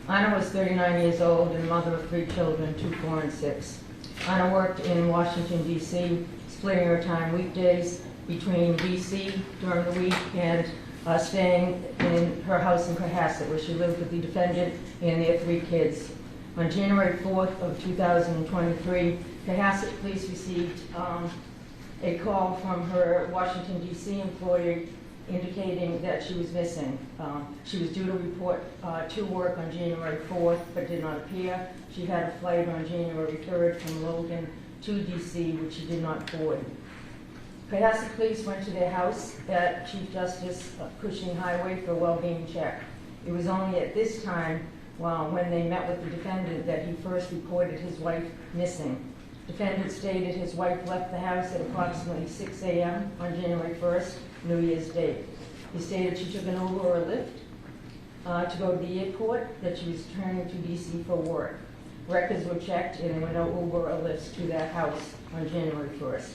Ana was 39 years old and mother of 3 children, 2, 4, and 6. Ana worked in Washington, D.C., splitting her time weekdays between D.C. during the week and staying in her house in Cohasset, where she lived with the defendant and their 3 kids. On January 4th of 2023, Cohasset police received a call from her Washington, D.C. employer indicating that she was missing. She was due to report to work on January 4th, but did not appear. She had a flight on January 3rd from Logan to D.C., which she did not board. Cohasset police went to their house at Chief Justice Cushing Highway for a well-being check. It was only at this time, when they met with the defendant, that he first reported his wife missing. Defendant stated his wife left the house at approximately 6 a.m. on January 1st, New Year's Day. He stated she took an Uber or a Lyft to go to the airport, that she was returning to D.C. for work. Records were checked and there were no Uber or Lyfts to that house on January 1st.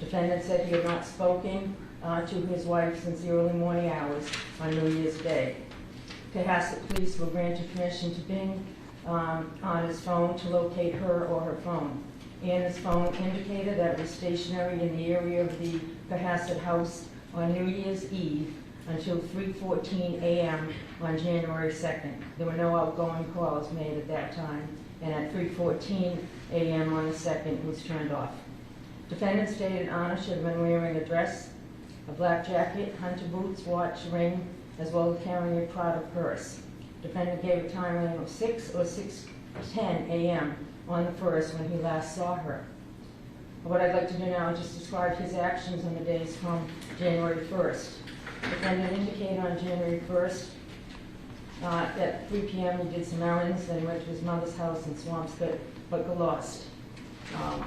Defendant said he had not spoken to his wife since the early morning hours on New Year's Day. Cohasset police were granted permission to bing on his phone to locate her or her phone. Anna's phone indicated that it was stationary in the area of the Cohasset house on New Year's Eve until 3:14 a.m. on January 2nd. There were no outgoing calls made at that time, and at 3:14 a.m. on the 2nd, it was turned off. Defendant stated Ana should have been wearing a dress, a black jacket, hunter boots, watch, ring, as well as carrying a Prada purse. Defendant gave a timeline of 6 or 6:10 a.m. on the 1st when he last saw her. What I'd like to do now is just describe his actions on the days from January 1st. Defendant indicated on January 1st at 3 p.m. he did some errands, then he went to his mother's house in Swampscott, but got lost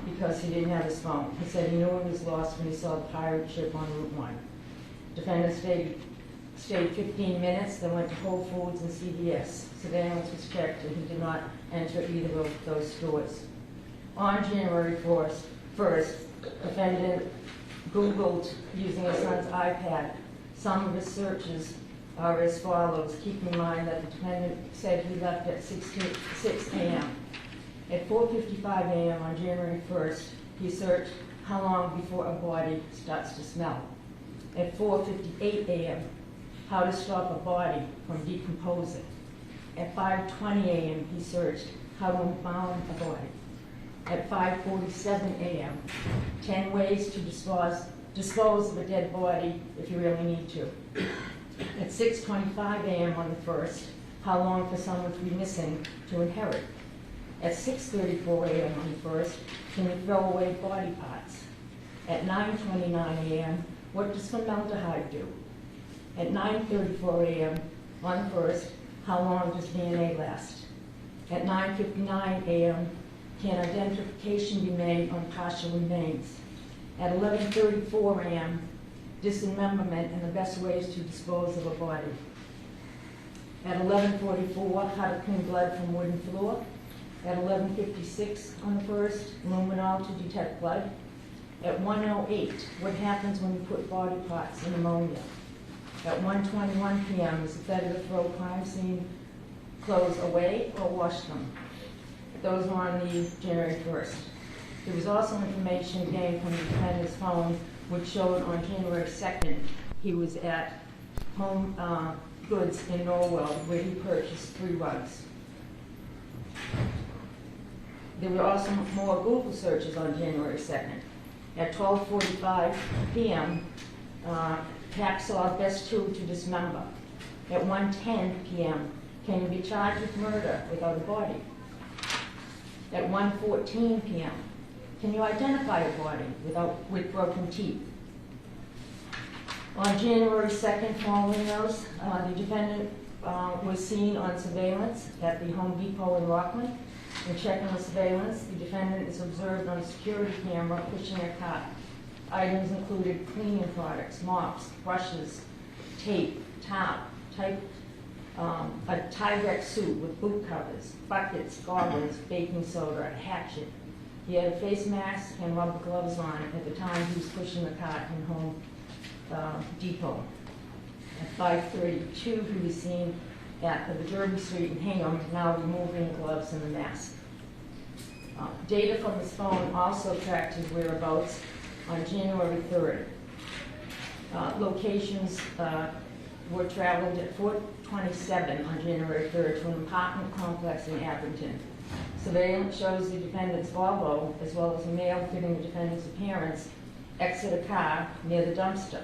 because he didn't have his phone. He said he knew he was lost when he saw the pirate ship on Route 1. Defendant stayed 15 minutes, then went to Whole Foods and CVS. Surveillance was checked and he did not enter either of those stores. On January 1st, defendant Googled using his son's iPad. Some of his searches are as follows. Keep in mind that the defendant said he left at 6 a.m. At 4:55 a.m. on January 1st, he searched how long before a body starts to smell. At 4:58 a.m., how to stop a body from decomposing. At 5:20 a.m., he searched how to embalm a body. At 5:47 a.m., 10 ways to dispose of a dead body if you really need to. At 6:25 a.m. on the 1st, how long for someone to be missing to inherit. At 6:34 a.m. on the 1st, can you throw away body parts? At 9:29 a.m., what does formaldehyde do? At 9:34 a.m. on the 1st, how long does DNA last? At 9:59 a.m., can identification be made on partial remains? At 11:34 a.m., dismemberment and the best ways to dispose of a body. At 11:44, how to clean blood from wooden floor. At 11:56 on the 1st, luminol to detect blood. At 1:08, what happens when you put body parts in ammonia? At 1:21 p.m., is it better to throw crime scene clothes away or wash them? Those were on the January 1st. There was also information gained from the defendant's phone which showed on January 2nd he was at Home Goods in Norwell where he purchased 3 rugs. There were also more Google searches on January 2nd. At 12:45 p.m., hacksaw best tool to dismember. At 1:10 p.m., can you be charged with murder without a body? At 1:14 p.m., can you identify a body with broken teeth? On January 2nd, following those, the defendant was seen on surveillance at the Home Depot in Rockland. In checking the surveillance, the defendant is observed on a security camera pushing a cart. Items included cleaning products, mops, brushes, tape, towel, a Tyvek suit with boot covers, buckets, goggles, baking soda, a hatchet. He had a face mask and rubber gloves on at the time he was pushing the cart in Home Depot. At 5:32, he was seen at the Derby Street in Hingham, now removing the gloves and the mask. Data from his phone also tracked his whereabouts on January 3rd. Locations were traveled at 4:27 on January 3rd to an apartment complex in Abington. Surveillance shows the defendant's Volvo, as well as a male fitting the defendant's appearance, exit a car near the dumpster.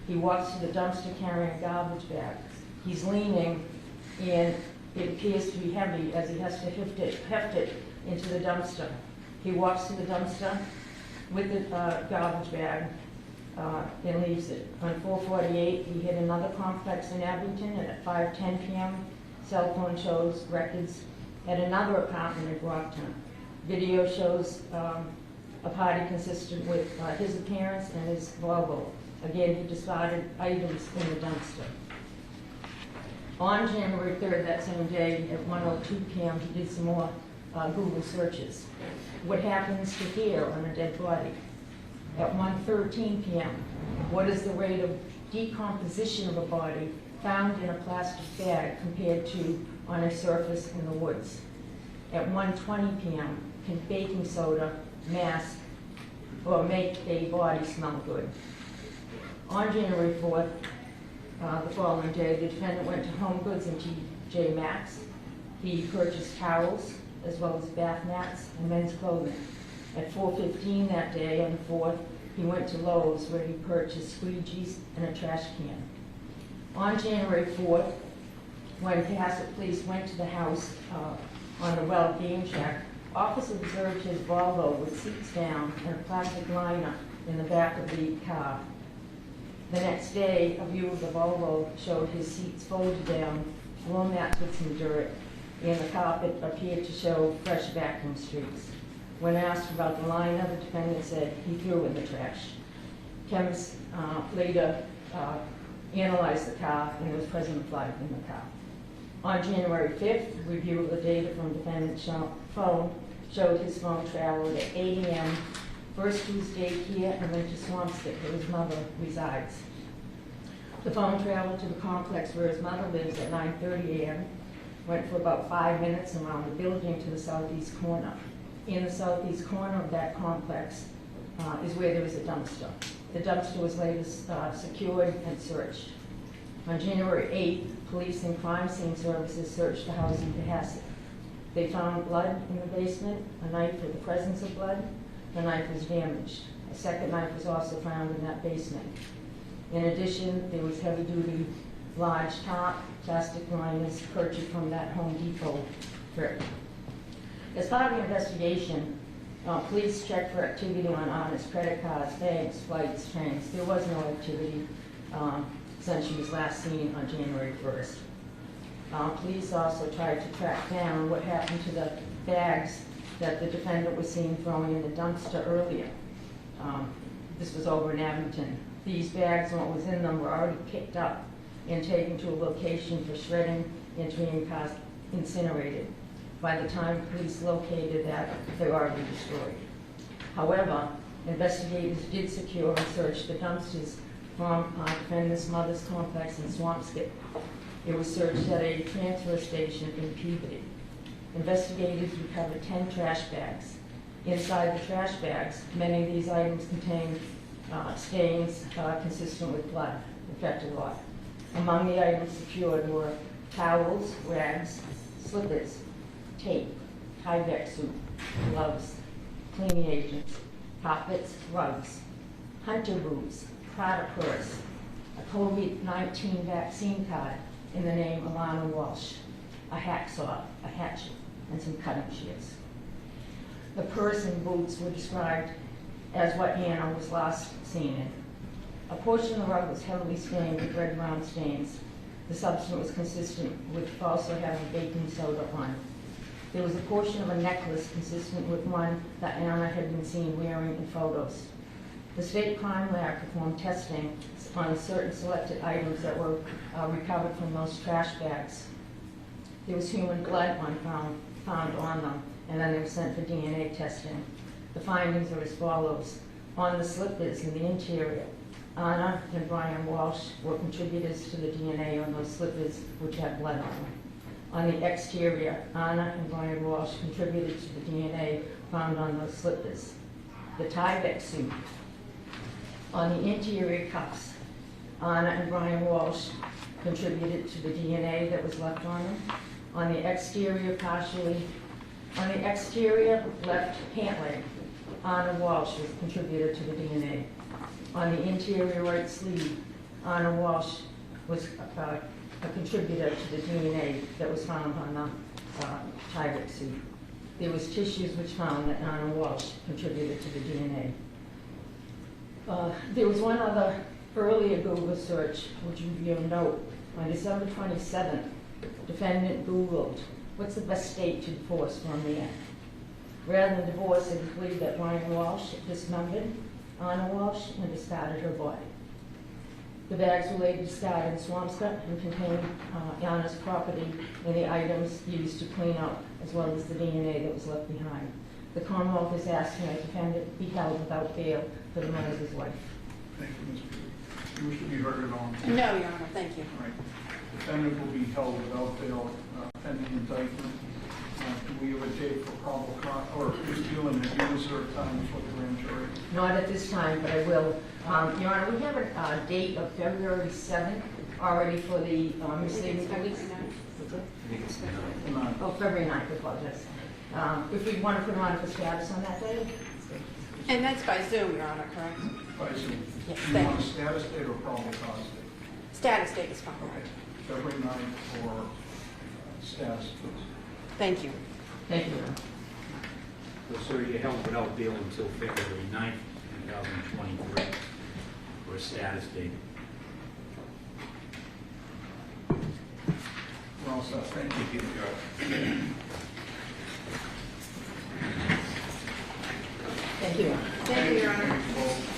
He walks to the dumpster carrying a garbage bag. He's leaning, and it appears to be heavy as he has to heft it into the dumpster. He walks to the dumpster with the garbage bag and leaves it. On 4:48, he hit another complex in Abington, and at 5:10 p.m., cell phone shows records at another apartment in Brockton. Video shows a party consistent with his appearance and his Volvo. Again, he discarded items in the dumpster. On January 3rd, that same day, at 1:02 p.m., he did some more Google searches. What happens to hair on a dead body? At 1:13 p.m., what is the rate of decomposition of a body found in a plastic bag compared to on a surface in the woods? At 1:20 p.m., can baking soda mask or make a body smell good? On January 4th, the following day, the defendant went to Home Goods and TJ Maxx. He purchased towels, as well as bath mats and men's clothing. At 4:15 that day, on the 4th, he went to Lowe's, where he purchased squeegees and a trash can. On January 4th, when Passett police went to the house on the Well Game Shack, officers observed his Volvo with seats down and a plastic liner in the back of the car. The next day, a view of the Volvo showed his seats folded down, floor mats with some dirt, and the carpet appeared to show fresh vacuum streaks. When asked about the liner, the defendant said he threw it in the trash. Chemists later analyzed the car, and there was President Flood in the car. On January 5th, review of the data from defendant's phone showed his phone traveled at 8 a.m. first to his daycare and then to Swampscott, where his mother resides. The phone traveled to the complex where his mother lives at 9:30 a.m., went for about 5 minutes around the building to the southeast corner. In the southeast corner of that complex is where there is a dumpster. The dumpster was later secured and searched. On January 8th, police and crime scene services searched the house in Passett. They found blood in the basement, a knife with the presence of blood. The knife was damaged. A second knife was also found in that basement. In addition, there was heavy-duty large top plastic liners purchased from that Home Depot trip. As part of the investigation, police checked for activity on Ana's credit cards, banks, flights, trains. There was no activity since she was last seen on January 1st. Police also tried to track down what happened to the bags that the defendant was seen throwing in the dumpster earlier. This was over in Abington. These bags and what was in them were already picked up and taken to a location for shredding and to being incinerated. By the time police located that, they were already destroyed. However, investigators did secure and search the dumpsters from defendant's mother's complex in Swampscott. It was searched at a transfer station in Peabody. Investigators recovered 10 trash bags. Inside the trash bags, many of these items contained stains consistent with blood, affected blood. Among the items secured were towels, rags, slippers, tape, Tyvek soup, gloves, cleaning agents, carpets, rugs, hunter boots, Prada purse, a COVID-19 vaccine card in the name of Ana Walshe, a hacksaw, a hatchet, and some cutting shears. The purse and boots were described as what Ana was last seen in. A portion of the rug was heavily stained with red brown stains. The substance was consistent with also having baking soda on it. There was a portion of a necklace consistent with one that Ana had been seen wearing in photos. The state crime lab performed testing on certain selected items that were recovered from those trash bags. There was human blood found on them, and then they were sent for DNA testing. The findings are as follows. On the slippers in the interior, Ana and Brian Walsh were contributors to the DNA on those slippers which had blood on them. On the exterior, Ana and Brian Walsh contributed to the DNA found on those slippers. The Tyvek suit. On the interior cuffs, Ana and Brian Walsh contributed to the DNA that was left on them. On the exterior left pant leg, Ana Walsh was contributed to the DNA. On the interior right sleeve, Ana Walsh was a contributor to the DNA that was found on the Tyvek suit. There was tissues which found that Ana Walsh contributed to the DNA. There was one other earlier Google search, which you'll note. On December 27th, defendant Googled, what's the best state to divorce from the end? Rather than divorce, it believed that Brian Walsh dismembered Ana Walsh and discarded her body. The bags were later discarded in Swampscott and contained Ana's property and the items used to clean up, as well as the DNA that was left behind. The Commonwealth is asking that the defendant be held without bail for the murder of his wife. Thank you, Ms. Peters. You wish to be heard at all? No, Your Honor, thank you. All right. Defendant will be held without bail pending indictment. Do we have a date for probable cause, or is dealing with you reserve time for the grand jury? Not at this time, but I will. Your Honor, we have a date of February 7th already for the misleading police. Oh, February 9th, I apologize. If we want to put him on for status on that day? And that's by Zoom, Your Honor, correct? By Zoom. Yes, Do you thank want a you. status date or probable cause date? Status date is fine. Okay. February 9th for status, please. Thank you. Thank you, Your Honor. Well, sir, you're held without bail until February 9th, 2023, for a status date. We're all set. Thank you. Thank you, Your Honor. Thank you, Your Honor. Thank you both.